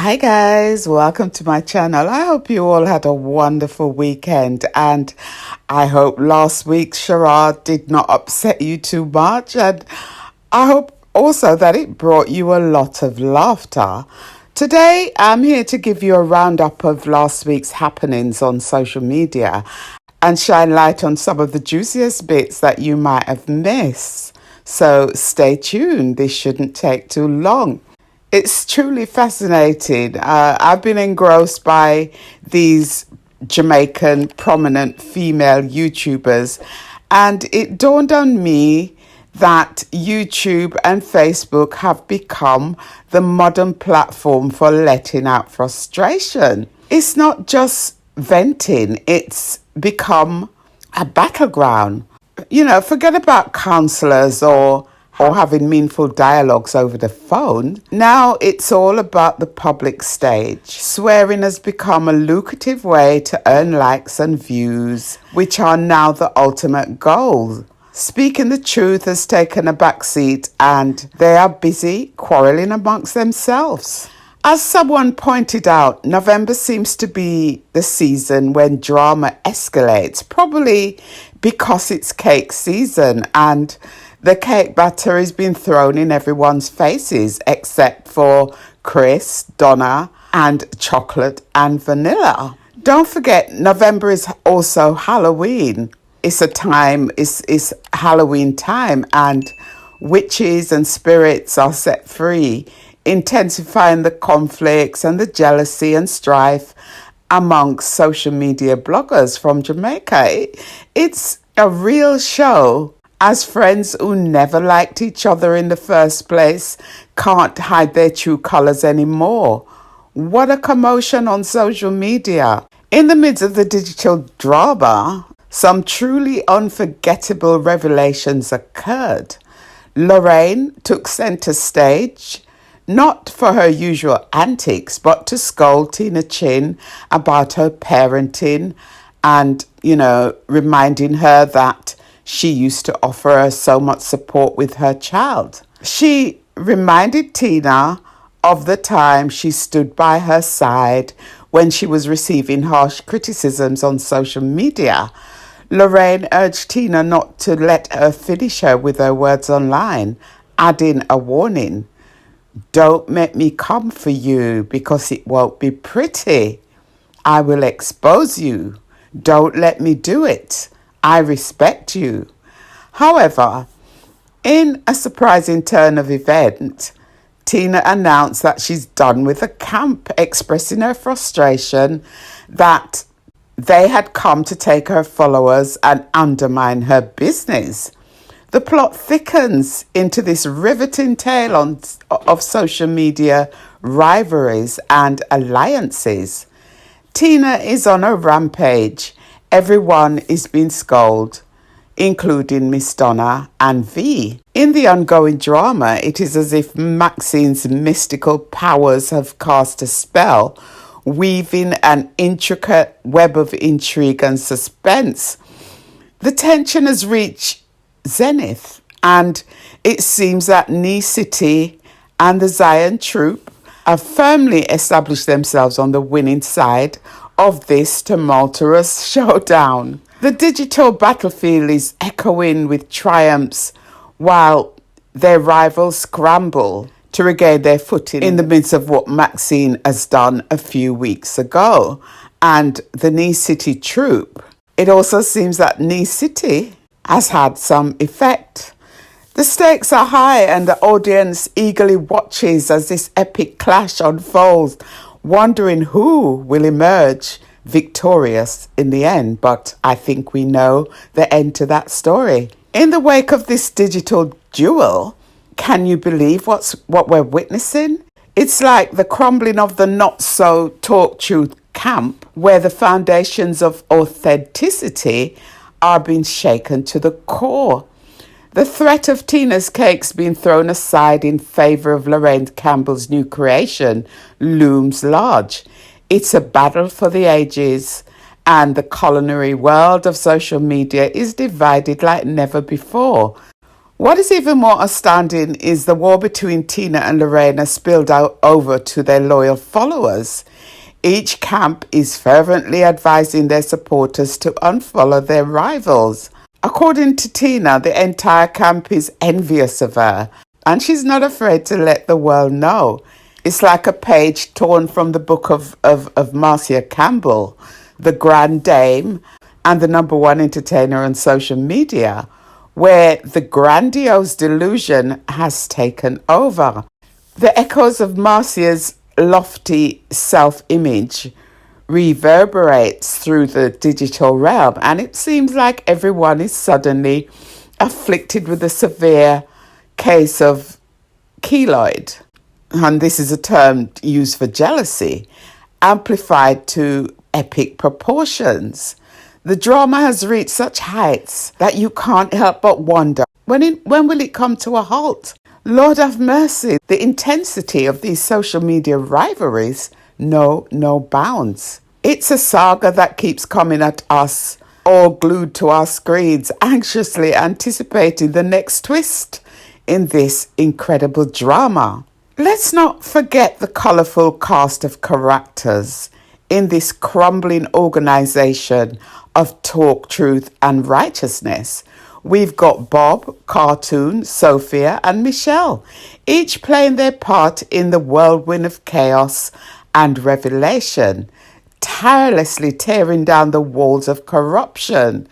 Hi guys, welcome to my channel. I hope you all had a wonderful weekend, and I hope last week's charade did not upset you too much, and I hope also that it brought you a lot of laughter. Today I'm here to give you a roundup of last week's happenings on social media and shine light on some of the juiciest bits that you might have missed. So stay tuned, this shouldn't take too long. It's truly fascinating. I've been engrossed by these Jamaican prominent female YouTubers, and it dawned on me that YouTube and Facebook have become the modern platform for letting out frustration. It's not just venting, it's become a battleground. Forget about counselors or having meaningful dialogues over the phone. Now it's all about the public stage. Swearing has become a lucrative way to earn likes and views, which are now the ultimate goal. Speaking the truth has taken a backseat, and they are busy quarreling amongst themselves. As someone pointed out, November seems to be the season when drama escalates, probably because it's cake season and the cake batter has been thrown in everyone's faces except for Kris, Donna, and chocolate and vanilla. Don't forget, November is also Halloween. It's Halloween time, and witches and spirits are set free, intensifying the conflicts and the jealousy and strife amongst social media bloggers from Jamaica. It's a real show, as friends who never liked each other in the first place can't hide their true colors anymore. What a commotion on social media. In the midst of the digital drama, some truly unforgettable revelations occurred. Lorraine took center stage, not for her usual antics, but to scold Tina Chin about her parenting and, reminding her that she used to offer her so much support with her child. She reminded Tina of the time she stood by her side when she was receiving harsh criticisms on social media. Lorraine urged Tina not to let her finish her with her words online, adding a warning. Don't make me come for you because it won't be pretty. I will expose you. Don't let me do it. I respect you. However, in a surprising turn of event, Tina announced that she's done with the camp, expressing her frustration that they had come to take her followers and undermine her business. The plot thickens into this riveting tale of social media rivalries and alliances. Tina is on a rampage. Everyone is being scolded, including Miss Donna and V. In the ongoing drama, it is as if Maxine's mystical powers have cast a spell, weaving an intricate web of intrigue and suspense. The tension has reached zenith, and it seems that Nee City and the Zion Troop have firmly established themselves on the winning side of this tumultuous showdown. The digital battlefield is echoing with triumphs while their rivals scramble to regain their footing in the midst of what Maxine has done a few weeks ago and the Nee City Troop. It also seems that Nee City has had some effect. The stakes are high and the audience eagerly watches as this epic clash unfolds, wondering who will emerge victorious in the end. But I think we know the end to that story. In the wake of this digital duel, can you believe what we're witnessing? It's like the crumbling of the not-so-talk truth camp, where the foundations of authenticity are being shaken to the core. The threat of Tina's cakes being thrown aside in favour of Lorraine Campbell's new creation looms large. It's a battle for the ages, and the culinary world of social media is divided like never before. What is even more astounding is the war between Tina and Lorraine has spilled out over to their loyal followers. Each camp is fervently advising their supporters to unfollow their rivals. According to Tina, the entire camp is envious of her, and she's not afraid to let the world know. It's like a page torn from the book of Marcia Campbell, the Grand Dame and the #1 entertainer on social media, where the grandiose delusion has taken over. The echoes of Marcia's lofty self-image reverberates through the digital realm, and it seems like everyone is suddenly afflicted with a severe case of keloid. And this is a term used for jealousy, amplified to epic proportions. The drama has reached such heights that you can't help but wonder, when will it come to a halt? Lord have mercy, the intensity of these social media rivalries know no bounds. It's a saga that keeps coming at us, all glued to our screens, anxiously anticipating the next twist in this incredible drama. Let's not forget the colourful cast of characters in this crumbling organisation of talk, truth and righteousness. We've got Bob, Cartoon, Sophia and Michele, each playing their part in the whirlwind of chaos and revelation, tirelessly tearing down the walls of corruption.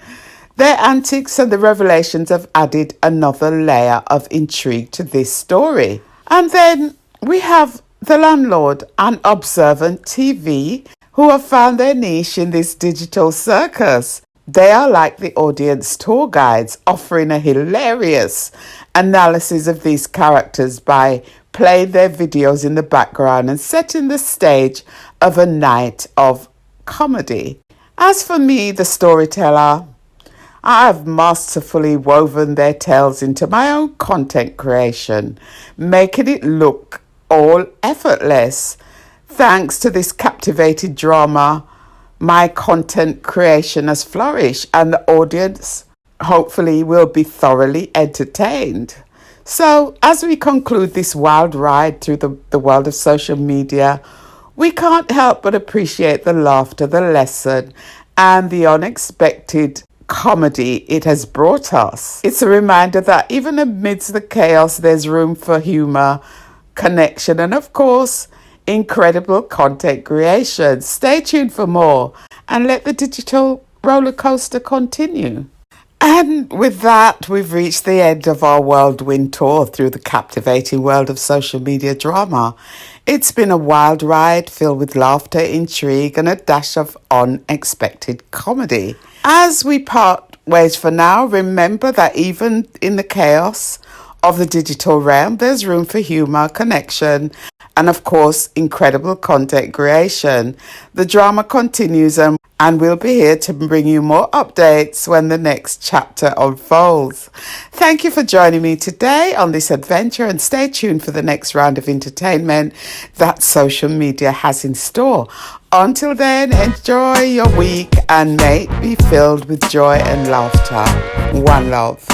Their antics and the revelations have added another layer of intrigue to this story. And then we have the landlord and observant TV, who have found their niche in this digital circus. They are like the audience tour guides, offering a hilarious analysis of these characters by playing their videos in the background and setting the stage of a night of comedy. As for me, the storyteller, I have masterfully woven their tales into my own content creation, making it look all effortless. Thanks to this captivating drama, my content creation has flourished and the audience hopefully will be thoroughly entertained. So as we conclude this wild ride through the world of social media, we can't help but appreciate the laughter, the lesson and the unexpected comedy it has brought us. It's a reminder that even amidst the chaos, there's room for humour, connection and of course, incredible content creation. Stay tuned for more and let the digital roller coaster continue. And with that, we've reached the end of our whirlwind tour through the captivating world of social media drama. It's been a wild ride filled with laughter, intrigue, and a dash of unexpected comedy. As we part ways for now, remember that even in the chaos of the digital realm, there's room for humour, connection, and of course, incredible content creation. The drama continues and we'll be here to bring you more updates when the next chapter unfolds. Thank you for joining me today on this adventure and stay tuned for the next round of entertainment that social media has in store. Until then, enjoy your week and may it be filled with joy and laughter. One love.